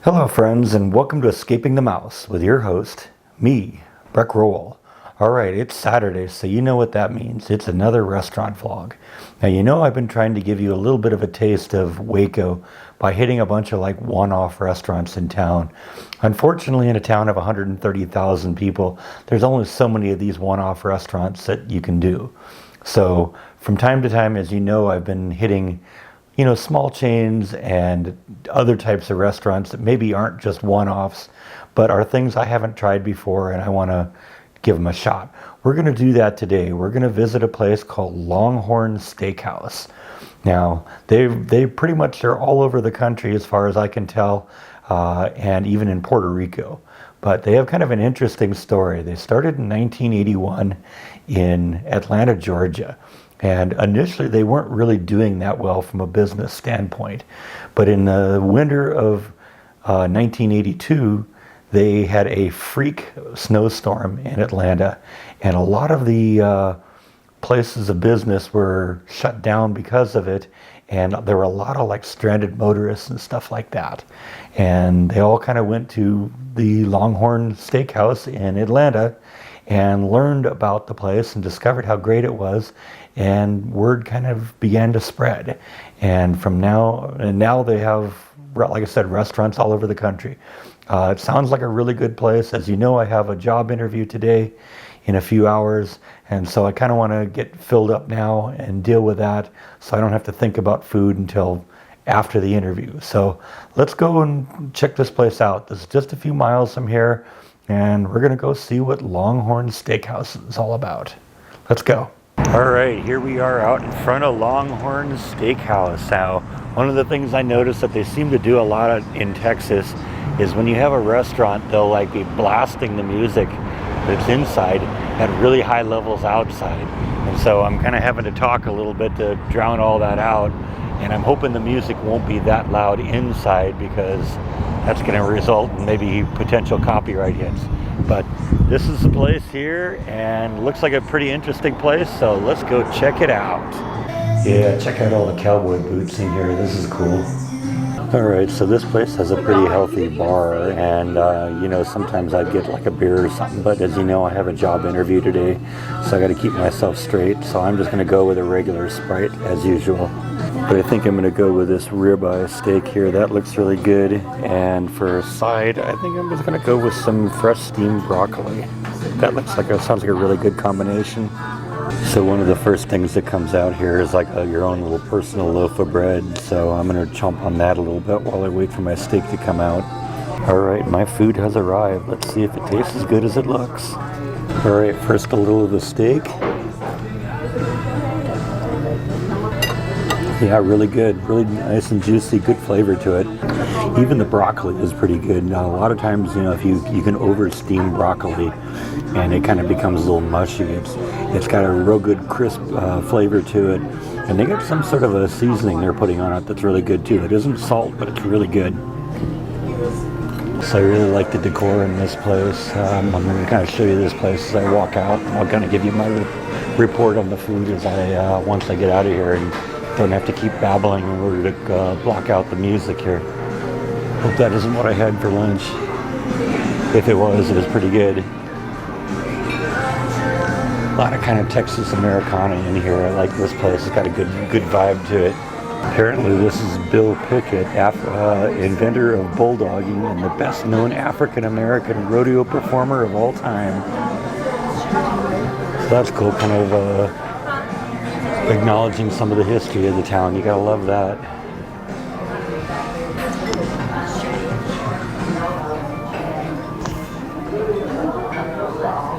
Hello friends, and welcome to Escaping the Mouse with your host, me, Breck Rowell. Alright, it's Saturday, so you know what that means. It's another restaurant vlog. Now you know I've been trying to give you a little bit of a taste of Waco by hitting a bunch of one-off restaurants in town. Unfortunately, in a town of 130,000 people, there's only so many of these one-off restaurants that you can do. So from time to time, as you know, I've been hitting small chains and other types of restaurants that maybe aren't just one-offs, but are things I haven't tried before and I want to give them a shot. We're going to do that today. We're going to visit a place called Longhorn Steakhouse. Now, they pretty much are all over the country as far as I can tell, and even in Puerto Rico. But they have kind of an interesting story. They started in 1981 in Atlanta, Georgia. And initially, they weren't really doing that well from a business standpoint. But in the winter of 1982, they had a freak snowstorm in Atlanta. And a lot of the places of business were shut down because of it. And there were a lot of stranded motorists and stuff like that. And they all kind of went to the Longhorn Steakhouse in Atlanta and learned about the place and discovered how great it was, and word kind of began to spread. And now they have, like I said, restaurants all over the country. It sounds like a really good place. As you know, I have a job interview today in a few hours, and so I kind of want to get filled up now and deal with that so I don't have to think about food until after the interview. So let's go and check this place out. This is just a few miles from here, and we're going to go see what Longhorn Steakhouse is all about. Let's go. All right, here we are out in front of Longhorn Steakhouse. Now, one of the things I noticed that they seem to do a lot in Texas is when you have a restaurant, they'll be blasting the music that's inside at really high levels outside. And so I'm kind of having to talk a little bit to drown all that out. And I'm hoping the music won't be that loud inside because that's going to result in maybe potential copyright hits. But this is the place here, and looks like a pretty interesting place, so let's go check it out. Yeah, check out all the cowboy boots in here. This is cool. Alright, so this place has a pretty healthy bar, and sometimes I'd get a beer or something, but as you know, I have a job interview today, so I got to keep myself straight, so I'm just going to go with a regular Sprite as usual. But I think I'm going to go with this ribeye steak here. That looks really good. And for a side, I think I'm just going to go with some fresh steamed broccoli. That sounds like a really good combination. So one of the first things that comes out here is your own little personal loaf of bread. So I'm going to chomp on that a little bit while I wait for my steak to come out. All right, my food has arrived. Let's see if it tastes as good as it looks. All right, first a little of the steak. Yeah, really good, really nice and juicy, good flavor to it. Even the broccoli is pretty good. Now, a lot of times, if you can over steam broccoli and it kind of becomes a little mushy. It's got a real good crisp flavor to it. And they got some sort of a seasoning they're putting on it that's really good too. It isn't salt, but it's really good. So I really like the decor in this place. I'm going to kind of show you this place as I walk out. I'll kind of give you my report on the food as once I get out of here and don't have to keep babbling in order to block out the music here. Hope that isn't what I had for lunch. If it was pretty good. A lot of kind of Texas Americana in here. I like this place. It's got a good vibe to it. Apparently this is Bill Pickett, inventor of bulldogging and the best known African American rodeo performer of all time. So that's cool, kind of acknowledging some of the history of the town. You gotta love that.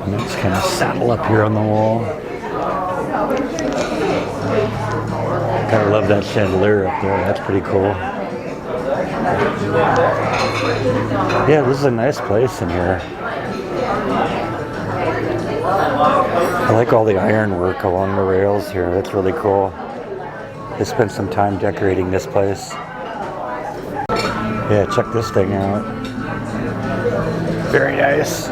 And let's kind of saddle up here on the wall. Gotta love that chandelier up there. That's pretty cool. Yeah, this is a nice place in here. I like all the ironwork along the rails here. That's really cool. They spent some time decorating this place. Yeah, check this thing out. Very nice.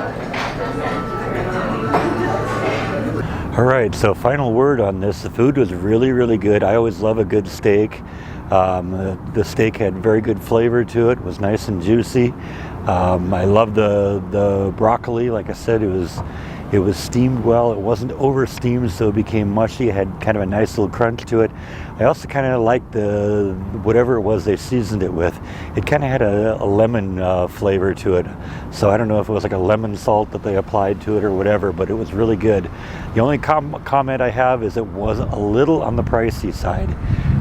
All right, so final word on this. The food was really, really good. I always love a good steak. The steak had very good flavor to it. It was nice and juicy. I love the broccoli. Like I said, it was steamed well. It wasn't over steamed, so it became mushy. It had kind of a nice little crunch to it. I also kind of liked the whatever it was they seasoned it with. It kind of had a lemon flavor to it. So I don't know if it was like a lemon salt that they applied to it or whatever, but it was really good. The only comment I have is it was a little on the pricey side.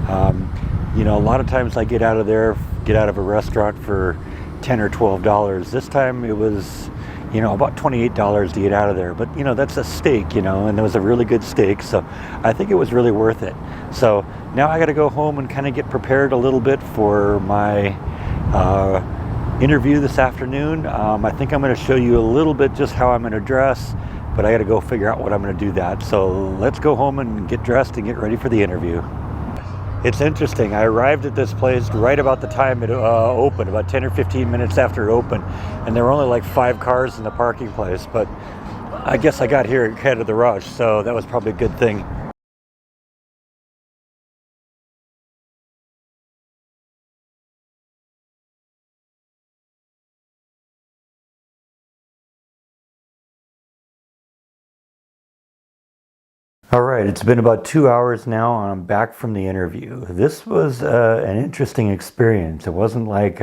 A lot of times I get out of a restaurant for $10 or $12. This time it was, about $28 to get out of there. But, that's a steak, and it was a really good steak. So I think it was really worth it. So now I got to go home and kind of get prepared a little bit for my interview this afternoon. I think I'm going to show you a little bit just how I'm going to dress, but I got to go figure out what I'm going to do that. So let's go home and get dressed and get ready for the interview. It's interesting. I arrived at this place right about the time it opened, about 10 or 15 minutes after it opened, and there were only like 5 cars in the parking place, but I guess I got here ahead of the rush, so that was probably a good thing. All right, it's been about 2 hours now, and I'm back from the interview. This was an interesting experience. It wasn't like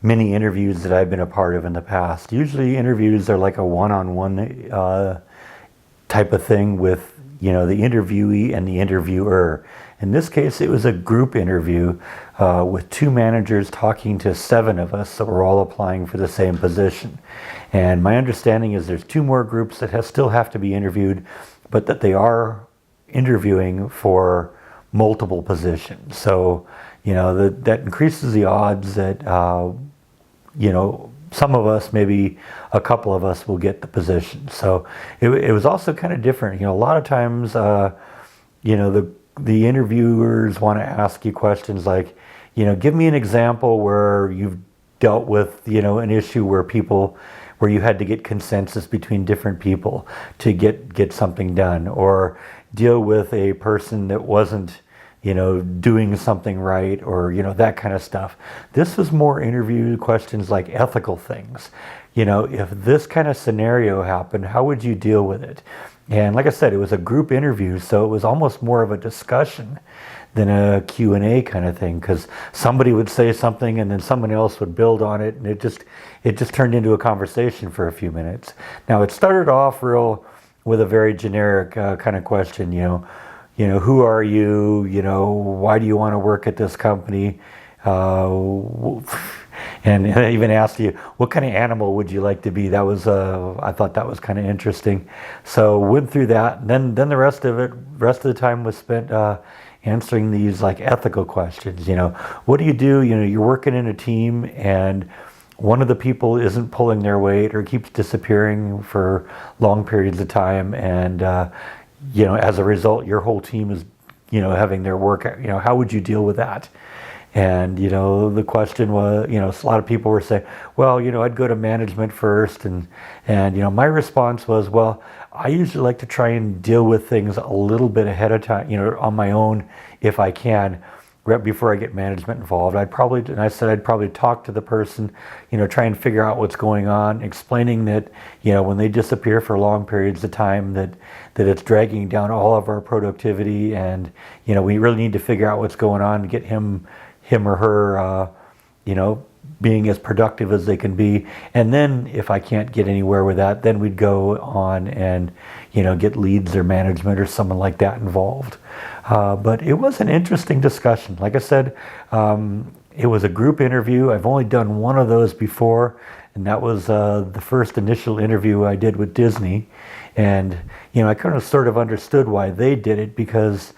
many interviews that I've been a part of in the past. Usually interviews are like a one-on-one type of thing with, the interviewee and the interviewer. In this case, it was a group interview with 2 managers talking to 7 of us, so we're all applying for the same position. And my understanding is there's 2 more groups that still have to be interviewed, but that they are interviewing for multiple positions. So, that increases the odds that, some of us, maybe a couple of us, will get the position. So it was also kind of different. A lot of times, the interviewers want to ask you questions like, give me an example where you've dealt with, an issue where you had to get consensus between different people to get something done, or deal with a person that wasn't, doing something right, or, that kind of stuff. This was more interview questions like ethical things. If this kind of scenario happened, how would you deal with it? And like I said, it was a group interview, so it was almost more of a discussion than a Q&A kind of thing, because somebody would say something and then someone else would build on it, and it just turned into a conversation for a few minutes. Now, it started off with a very generic kind of question, who are you, why do you want to work at this company, and I even asked you, what kind of animal would you like to be? That was, I thought that was kind of interesting. So went through that. Then the rest of the time was spent answering these like ethical questions. What do you do? You're working in a team and one of the people isn't pulling their weight or keeps disappearing for long periods of time, and as a result, your whole team is having their work. How would you deal with that? And, the question was, a lot of people were saying, well, I'd go to management first. And my response was, well, I usually like to try and deal with things a little bit ahead of time, on my own, if I can, right before I get management involved. I'd probably talk to the person, try and figure out what's going on, explaining that, when they disappear for long periods of time, that it's dragging down all of our productivity. And, we really need to figure out what's going on to get him or her, being as productive as they can be. And then if I can't get anywhere with that, then we'd go on and, get leads or management or someone like that involved. But it was an interesting discussion. Like I said, it was a group interview. I've only done one of those before, and that was the first initial interview I did with Disney. And, I kind of sort of understood why they did it, because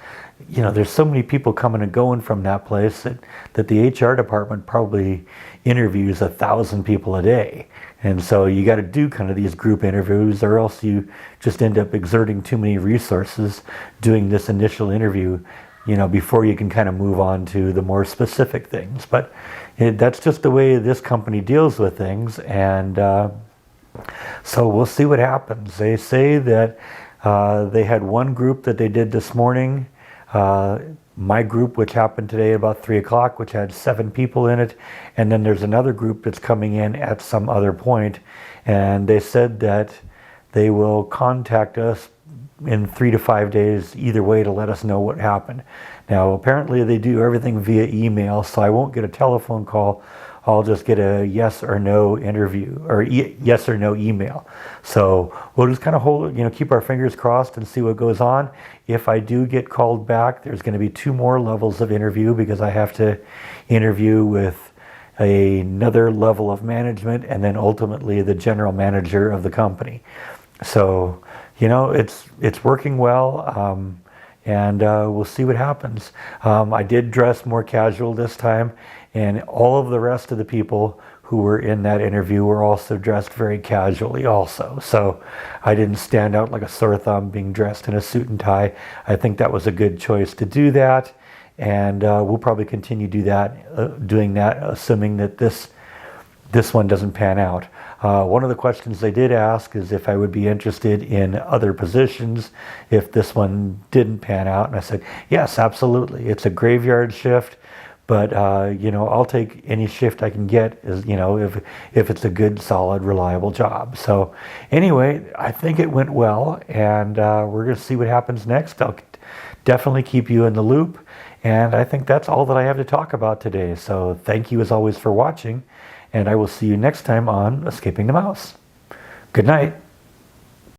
there's so many people coming and going from that place that the HR department probably interviews 1,000 people a day. And so you got to do kind of these group interviews, or else you just end up exerting too many resources doing this initial interview, before you can kind of move on to the more specific things. But that's just the way this company deals with things. And so we'll see what happens. They say that they had one group that they did this morning. my group, which happened today about 3 o'clock, which had 7 people in it. And then there's another group that's coming in at some other point. And they said that they will contact us in 3 to 5 days either way to let us know what happened. Now, apparently they do everything via email, so I won't get a telephone call. I'll just get a yes or no interview, or yes or no email. So we'll just kind of hold, keep our fingers crossed and see what goes on. If I do get called back, there's going to be 2 more levels of interview, because I have to interview with another level of management and then ultimately the general manager of the company. So, it's working well. And we'll see what happens. I did dress more casual this time, and all of the rest of the people who were in that interview were also dressed very casually also. So I didn't stand out like a sore thumb being dressed in a suit and tie. I think that was a good choice to do that, and we'll probably continue doing that, assuming that this one doesn't pan out. One of the questions they did ask is if I would be interested in other positions if this one didn't pan out. And I said, yes, absolutely. It's a graveyard shift, but I'll take any shift I can get, if it's a good, solid, reliable job. So anyway, I think it went well, and we're going to see what happens next. I'll definitely keep you in the loop. And I think that's all that I have to talk about today. So thank you as always for watching. And I will see you next time on Escaping the Mouse. Good night.